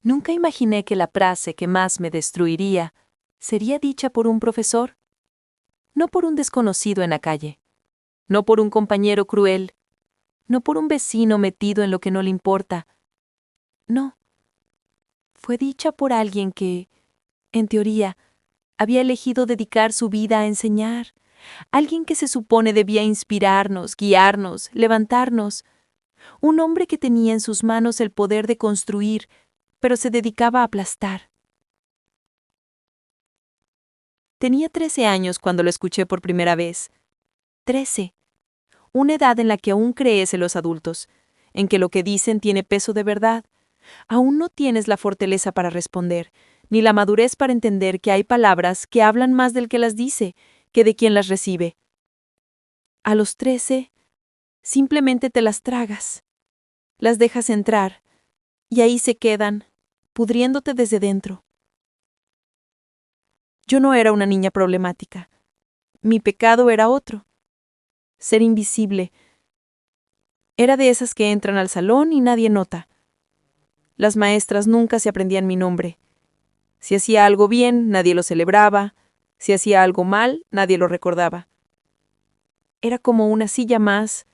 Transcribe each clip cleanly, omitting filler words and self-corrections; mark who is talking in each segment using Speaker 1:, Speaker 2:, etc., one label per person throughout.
Speaker 1: Nunca imaginé que la frase que más me destruiría sería dicha por un profesor, no por un desconocido en la calle, no por un compañero cruel, no por un vecino metido en lo que no le importa. No, fue dicha por alguien que, en teoría, había elegido dedicar su vida a enseñar, alguien que se supone debía inspirarnos, guiarnos, levantarnos, un hombre que tenía en sus manos el poder de construir, pero se dedicaba a aplastar. Tenía 13 años cuando lo escuché por primera vez. 13. Una edad en la que aún crees en los adultos, en que lo que dicen tiene peso de verdad. Aún no tienes la fortaleza para responder, ni la madurez para entender que hay palabras que hablan más del que las dice que de quien las recibe. A los 13, simplemente te las tragas. Las dejas entrar, y ahí se quedan, pudriéndote desde dentro. Yo no era una niña problemática. Mi pecado era otro. Ser invisible. Era de esas que entran al salón y nadie nota. Las maestras nunca se aprendían mi nombre. Si hacía algo bien, nadie lo celebraba. Si hacía algo mal, nadie lo recordaba. Era como una silla más,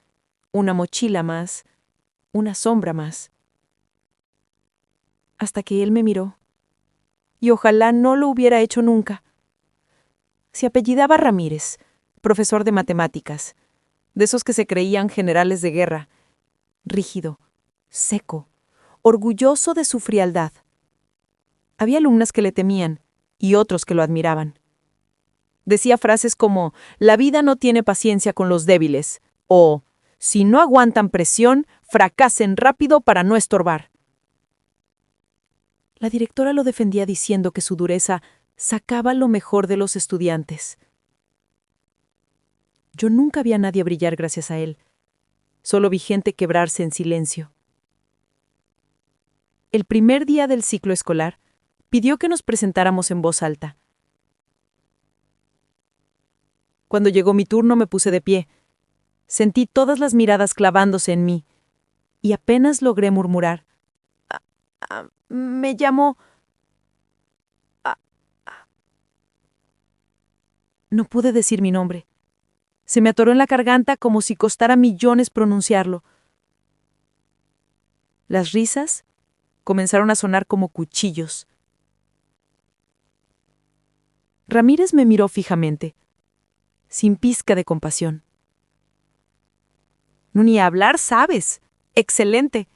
Speaker 1: una mochila más, una sombra más. Hasta que él me miró. Y ojalá no lo hubiera hecho nunca. Se apellidaba Ramírez, profesor de matemáticas, de esos que se creían generales de guerra. Rígido, seco, orgulloso de su frialdad. Había alumnas que le temían y otros que lo admiraban. Decía frases como, la vida no tiene paciencia con los débiles, o, si no aguantan presión, fracasen rápido para no estorbar. La directora lo defendía diciendo que su dureza sacaba lo mejor de los estudiantes. Yo nunca vi a nadie brillar gracias a él. Solo vi gente quebrarse en silencio. El primer día del ciclo escolar, pidió que nos presentáramos en voz alta. Cuando llegó mi turno me puse de pie. Sentí todas las miradas clavándose en mí, y apenas logré murmurar. Me llamo... No pude decir mi nombre. Se me atoró en la garganta como si costara millones pronunciarlo. Las risas comenzaron a sonar como cuchillos. Ramírez me miró fijamente, sin pizca de compasión. Ni hablar sabes. Excelente,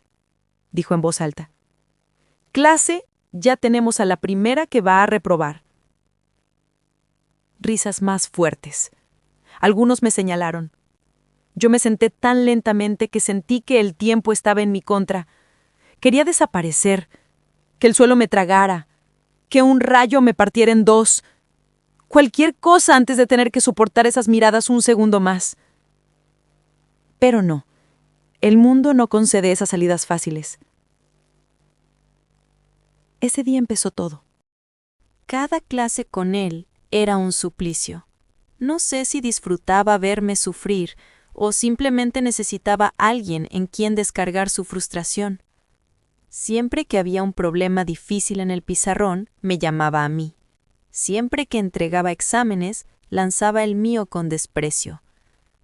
Speaker 1: dijo en voz alta. Clase, ya tenemos a la primera que va a reprobar. Risas más fuertes. Algunos me señalaron. Yo me senté tan lentamente que sentí que el tiempo estaba en mi contra. Quería desaparecer, que el suelo me tragara, que un rayo me partiera en dos. Cualquier cosa antes de tener que soportar esas miradas un segundo más. Pero no, el mundo no concede esas salidas fáciles. Ese día empezó todo. Cada clase con él era un suplicio. No sé si disfrutaba verme sufrir o simplemente necesitaba alguien en quien descargar su frustración. Siempre que había un problema difícil en el pizarrón, me llamaba a mí. Siempre que entregaba exámenes, lanzaba el mío con desprecio.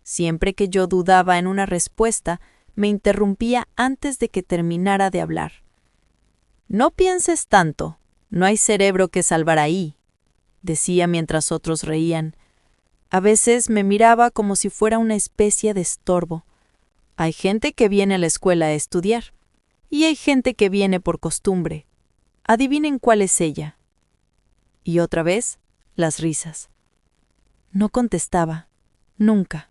Speaker 1: Siempre que yo dudaba en una respuesta, me interrumpía antes de que terminara de hablar. No pienses tanto, no hay cerebro que salvar ahí, decía mientras otros reían. A veces me miraba como si fuera una especie de estorbo. Hay gente que viene a la escuela a estudiar, y hay gente que viene por costumbre. Adivinen cuál es ella. Y otra vez, las risas. No contestaba, nunca.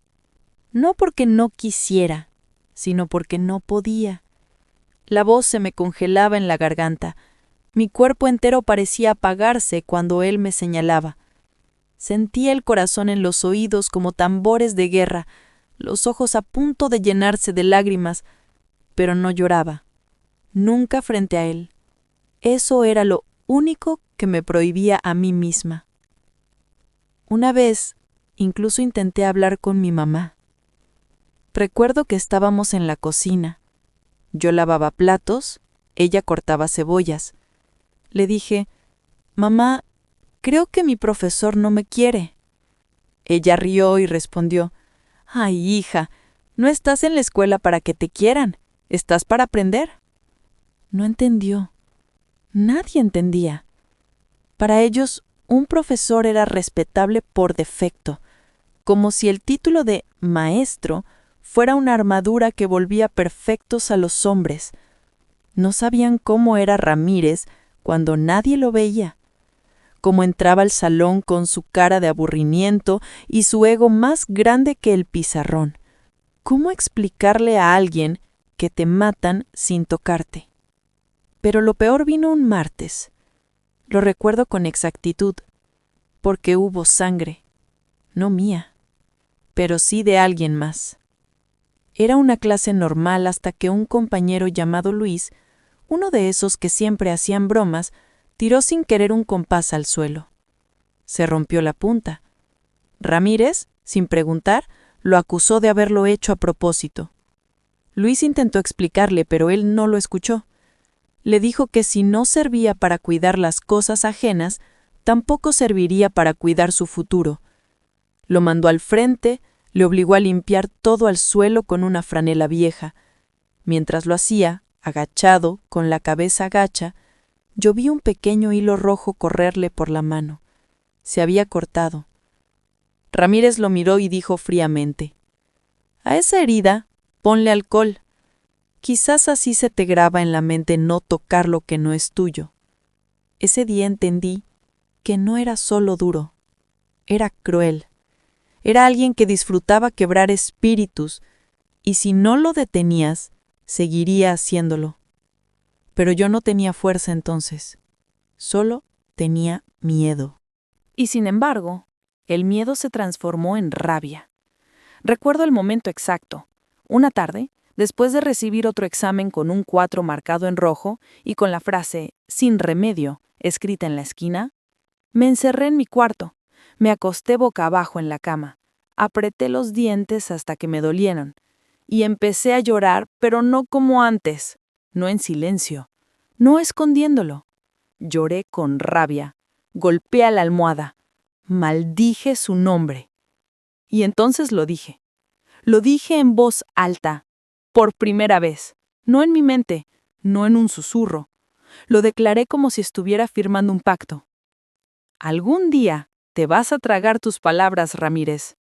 Speaker 1: No porque no quisiera, sino porque no podía. La voz se me congelaba en la garganta. Mi cuerpo entero parecía apagarse cuando él me señalaba. Sentía el corazón en los oídos como tambores de guerra, los ojos a punto de llenarse de lágrimas, pero no lloraba. Nunca frente a él. Eso era lo único que me prohibía a mí misma. Una vez, incluso intenté hablar con mi mamá. Recuerdo que estábamos en la cocina. Yo lavaba platos, ella cortaba cebollas. Le dije, «Mamá, creo que mi profesor no me quiere». Ella rió y respondió, «Ay, hija, no estás en la escuela para que te quieran, estás para aprender». No entendió. Nadie entendía. Para ellos, un profesor era respetable por defecto, como si el título de maestro fuera una armadura que volvía perfectos a los hombres. No sabían cómo era Ramírez cuando nadie lo veía, cómo entraba al salón con su cara de aburrimiento y su ego más grande que el pizarrón. ¿Cómo explicarle a alguien que te matan sin tocarte? Pero lo peor vino un martes. Lo recuerdo con exactitud, porque hubo sangre, no mía, pero sí de alguien más. Era una clase normal hasta que un compañero llamado Luis, uno de esos que siempre hacían bromas, tiró sin querer un compás al suelo. Se rompió la punta. Ramírez, sin preguntar, lo acusó de haberlo hecho a propósito. Luis intentó explicarle, pero él no lo escuchó. Le dijo que si no servía para cuidar las cosas ajenas, tampoco serviría para cuidar su futuro. Lo mandó al frente, le obligó a limpiar todo al suelo con una franela vieja. Mientras lo hacía, agachado, con la cabeza gacha, yo vi un pequeño hilo rojo correrle por la mano. Se había cortado. Ramírez lo miró y dijo fríamente, «A esa herida, ponle alcohol. Quizás así se te graba en la mente no tocar lo que no es tuyo». Ese día entendí que no era solo duro, era cruel. Era alguien que disfrutaba quebrar espíritus, y si no lo detenías, seguiría haciéndolo. Pero yo no tenía fuerza entonces, solo tenía miedo.
Speaker 2: Y sin embargo, el miedo se transformó en rabia. Recuerdo el momento exacto. Una tarde, después de recibir otro examen con un 4 marcado en rojo y con la frase «sin remedio» escrita en la esquina, me encerré en mi cuarto, me acosté boca abajo en la cama, apreté los dientes hasta que me dolieron, y empecé a llorar, pero no como antes, no en silencio, no escondiéndolo. Lloré con rabia, golpeé a la almohada, maldije su nombre. Y entonces lo dije. Lo dije en voz alta, por primera vez, no en mi mente, no en un susurro. Lo declaré como si estuviera firmando un pacto. Algún día te vas a tragar tus palabras, Ramírez.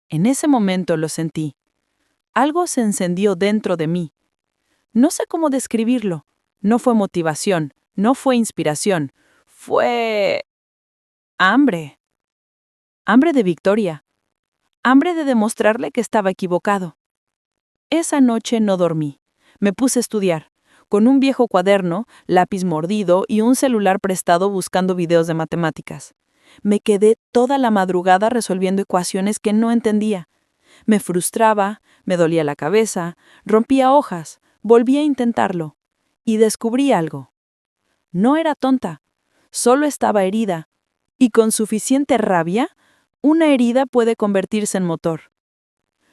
Speaker 2: En ese momento lo sentí. Algo se encendió dentro de mí. No sé cómo describirlo. No fue motivación, no fue inspiración. Fue hambre. Hambre de victoria. Hambre de demostrarle que estaba equivocado. Esa noche no dormí. Me puse a estudiar, con un viejo cuaderno, lápiz mordido y un celular prestado buscando videos de matemáticas. Me quedé toda la madrugada resolviendo ecuaciones que no entendía. Me frustraba, me dolía la cabeza, rompía hojas, volví a intentarlo. Y descubrí algo. No era tonta, solo estaba herida. Y con suficiente rabia, una herida puede convertirse en motor.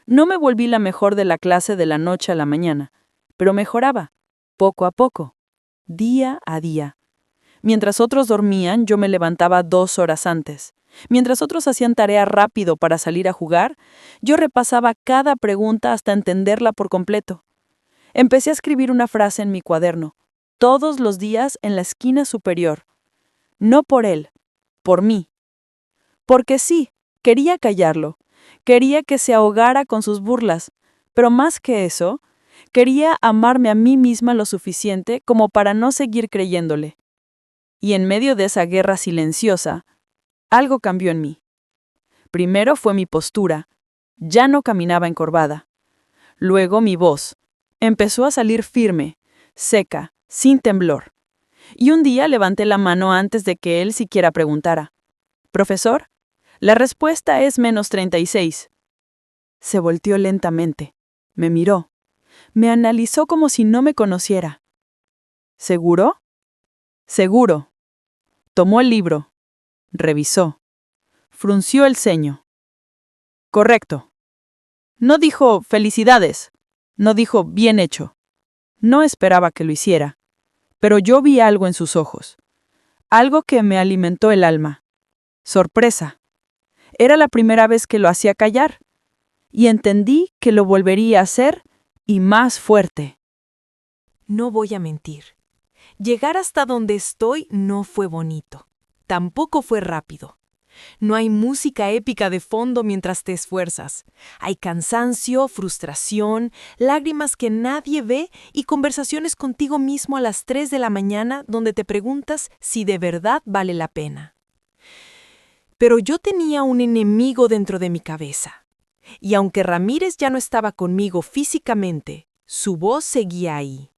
Speaker 2: No me volví la mejor de la clase de la noche a la mañana, pero mejoraba, poco a poco, día a día. Mientras otros dormían, yo me levantaba 2 horas antes. Mientras otros hacían tarea rápido para salir a jugar, yo repasaba cada pregunta hasta entenderla por completo. Empecé a escribir una frase en mi cuaderno, todos los días en la esquina superior. No por él, por mí. Porque sí, quería callarlo. Quería que se ahogara con sus burlas, pero más que eso, quería amarme a mí misma lo suficiente como para no seguir creyéndole. Y en medio de esa guerra silenciosa, algo cambió en mí. Primero fue mi postura, ya no caminaba encorvada. Luego mi voz, empezó a salir firme, seca, sin temblor. Y un día levanté la mano antes de que él siquiera preguntara, «Profesor, la respuesta es -36». Se volteó lentamente, me miró, me analizó como si no me conociera. ¿Seguro? Seguro. Tomó el libro, revisó, frunció el ceño. Correcto. No dijo felicidades, no dijo bien hecho. No esperaba que lo hiciera, pero yo vi algo en sus ojos, algo que me alimentó el alma. Sorpresa. Era la primera vez que lo hacía callar, y entendí que lo volvería a hacer y más fuerte.
Speaker 3: No voy a mentir. Llegar hasta donde estoy no fue bonito. Tampoco fue rápido. No hay música épica de fondo mientras te esfuerzas. Hay cansancio, frustración, lágrimas que nadie ve y conversaciones contigo mismo a las 3 de la mañana donde te preguntas si de verdad vale la pena. Pero yo tenía un enemigo dentro de mi cabeza. Y aunque Ramírez ya no estaba conmigo físicamente, su voz seguía ahí.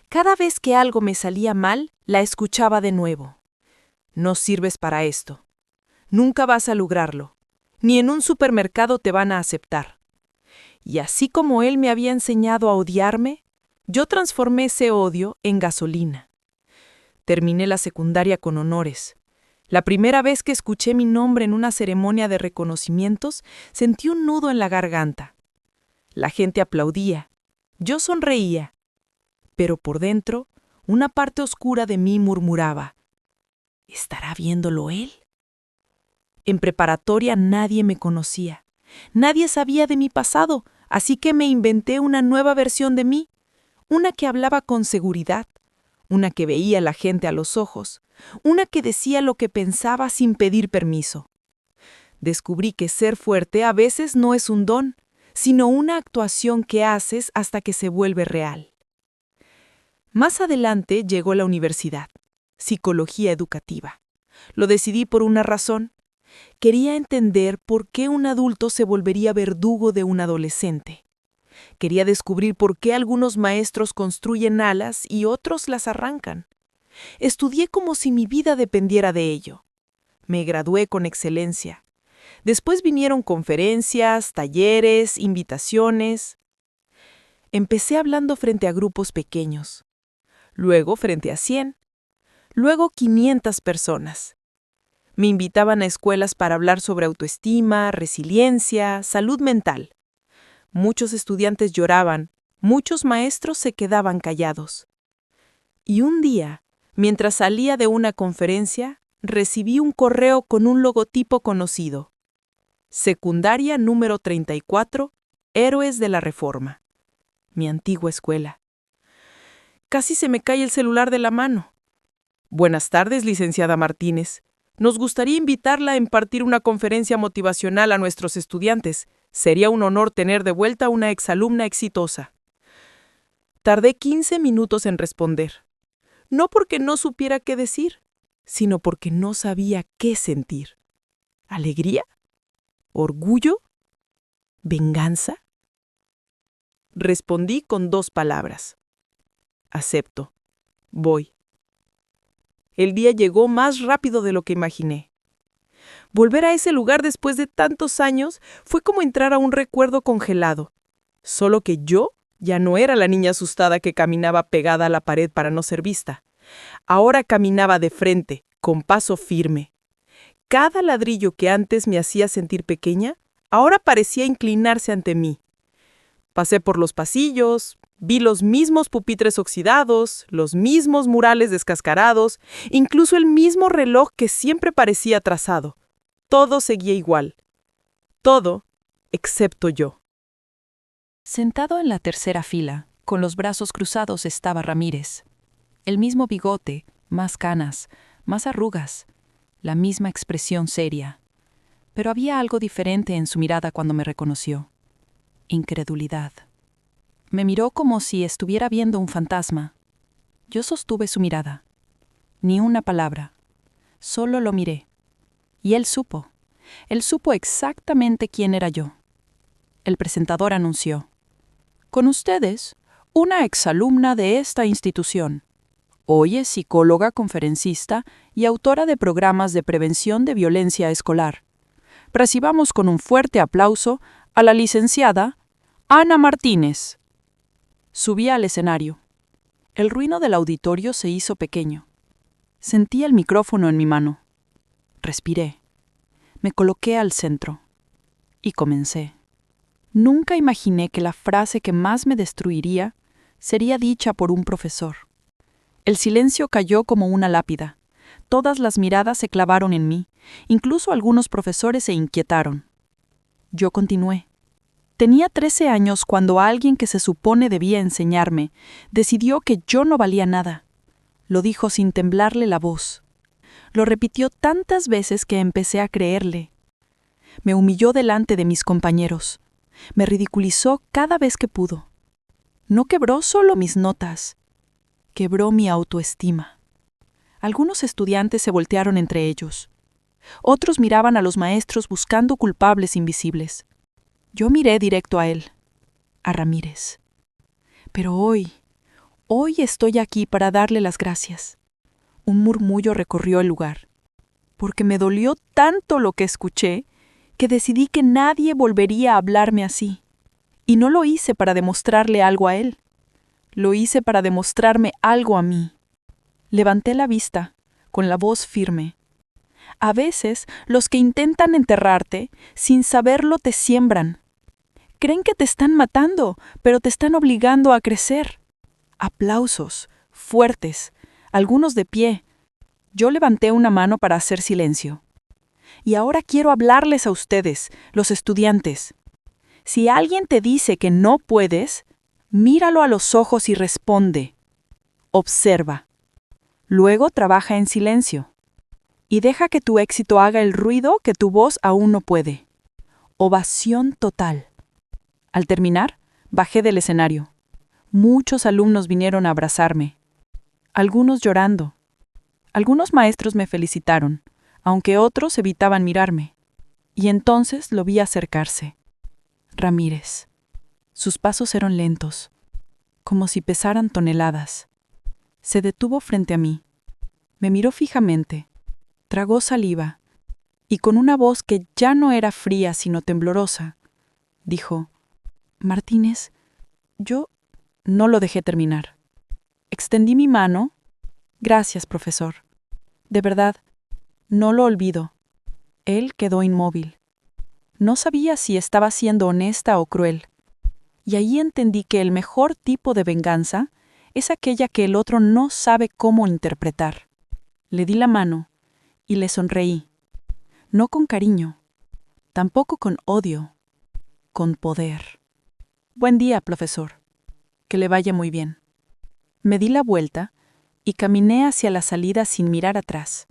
Speaker 3: Cada vez que algo me salía mal, la escuchaba de nuevo. No sirves para esto. Nunca vas a lograrlo. Ni en un supermercado te van a aceptar. Y así como él me había enseñado a odiarme, yo transformé ese odio en gasolina. Terminé la secundaria con honores. La primera vez que escuché mi nombre en una ceremonia de reconocimientos, sentí un nudo en la garganta. La gente aplaudía. Yo sonreía. Pero por dentro, una parte oscura de mí murmuraba: ¿estará viéndolo él? En preparatoria nadie me conocía. Nadie sabía de mi pasado, así que me inventé una nueva versión de mí, una que hablaba con seguridad, una que veía a la gente a los ojos, una que decía lo que pensaba sin pedir permiso. Descubrí que ser fuerte a veces no es un don, sino una actuación que haces hasta que se vuelve real. Más adelante llegó la universidad, psicología educativa. Lo decidí por una razón. Quería entender por qué un adulto se volvería verdugo de un adolescente. Quería descubrir por qué algunos maestros construyen alas y otros las arrancan. Estudié como si mi vida dependiera de ello. Me gradué con excelencia. Después vinieron conferencias, talleres, invitaciones. Empecé hablando frente a grupos pequeños. Luego frente a 100. Luego 500 personas. Me invitaban a escuelas para hablar sobre autoestima, resiliencia, salud mental. Muchos estudiantes lloraban, muchos maestros se quedaban callados. Y un día, mientras salía de una conferencia, recibí un correo con un logotipo conocido. Secundaria número 34, Héroes de la Reforma. Mi antigua escuela. Casi se me cae el celular de la mano. Buenas tardes, licenciada Martínez. Nos gustaría invitarla a impartir una conferencia motivacional a nuestros estudiantes. Sería un honor tener de vuelta a una exalumna exitosa. Tardé 15 minutos en responder. No porque no supiera qué decir, sino porque no sabía qué sentir. ¿Alegría? ¿Orgullo? ¿Venganza? Respondí con 2 palabras. Acepto. Voy. El día llegó más rápido de lo que imaginé. Volver a ese lugar después de tantos años fue como entrar a un recuerdo congelado. Solo que yo ya no era la niña asustada que caminaba pegada a la pared para no ser vista. Ahora caminaba de frente, con paso firme. Cada ladrillo que antes me hacía sentir pequeña, ahora parecía inclinarse ante mí. Pasé por los pasillos, vi los mismos pupitres oxidados, los mismos murales descascarados, incluso el mismo reloj que siempre parecía atrasado. Todo seguía igual. Todo, excepto yo.
Speaker 2: Sentado en la tercera fila, con los brazos cruzados, estaba Ramírez. El mismo bigote, más canas, más arrugas, la misma expresión seria. Pero había algo diferente en su mirada cuando me reconoció. Incredulidad. Me miró como si estuviera viendo un fantasma. Yo sostuve su mirada. Ni una palabra. Solo lo miré. Y él supo. Él supo exactamente quién era yo. El presentador anunció: con ustedes, una exalumna de esta institución. Hoy es psicóloga, conferencista y autora de programas de prevención de violencia escolar. Recibamos con un fuerte aplauso a la licenciada Ana Martínez. Subí al escenario. El ruido del auditorio se hizo pequeño. Sentí el micrófono en mi mano. Respiré. Me coloqué al centro. Y comencé. Nunca imaginé que la frase que más me destruiría sería dicha por un profesor. El silencio cayó como una lápida. Todas las miradas se clavaron en mí, incluso algunos profesores se inquietaron. Yo continué. Tenía 13 años cuando alguien que se supone debía enseñarme decidió que yo no valía nada. Lo dijo sin temblarle la voz. Lo repitió tantas veces que empecé a creerle. Me humilló delante de mis compañeros. Me ridiculizó cada vez que pudo. No quebró solo mis notas, quebró mi autoestima. Algunos estudiantes se voltearon entre ellos. Otros miraban a los maestros buscando culpables invisibles. Yo miré directo a él, a Ramírez. Pero hoy estoy aquí para darle las gracias. Un murmullo recorrió el lugar, porque me dolió tanto lo que escuché que decidí que nadie volvería a hablarme así. Y no lo hice para demostrarle algo a él. Lo hice para demostrarme algo a mí. Levanté la vista, con la voz firme. A veces, los que intentan enterrarte, sin saberlo te siembran. Creen que te están matando, pero te están obligando a crecer. Aplausos, fuertes, algunos de pie. Yo levanté una mano para hacer silencio. Y ahora quiero hablarles a ustedes, los estudiantes. Si alguien te dice que no puedes, míralo a los ojos y responde. Observa. Luego trabaja en silencio. Y deja que tu éxito haga el ruido que tu voz aún no puede. Ovación total. Al terminar, bajé del escenario. Muchos alumnos vinieron a abrazarme. Algunos llorando. Algunos maestros me felicitaron, aunque otros evitaban mirarme. Y entonces lo vi acercarse. Ramírez. Sus pasos eran lentos, como si pesaran toneladas. Se detuvo frente a mí. Me miró fijamente. Tragó saliva. Y con una voz que ya no era fría sino temblorosa, dijo: Martínez, yo... No lo dejé terminar. Extendí mi mano. Gracias, profesor. De verdad, no lo olvido. Él quedó inmóvil. No sabía si estaba siendo honesta o cruel. Y ahí entendí que el mejor tipo de venganza es aquella que el otro no sabe cómo interpretar. Le di la mano y le sonreí. No con cariño, tampoco con odio, con poder. Buen día, profesor. Que le vaya muy bien. Me di la vuelta y caminé hacia la salida sin mirar atrás.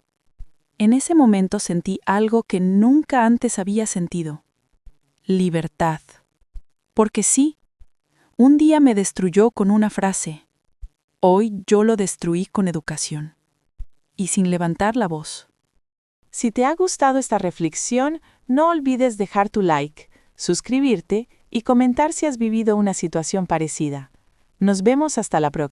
Speaker 2: En ese momento sentí algo que nunca antes había sentido. Libertad. Porque sí, un día me destruyó con una frase. Hoy yo lo destruí con educación. Y sin levantar la voz.
Speaker 3: Si te ha gustado esta reflexión, no olvides dejar tu like, suscribirte y comentar si has vivido una situación parecida. Nos vemos hasta la próxima.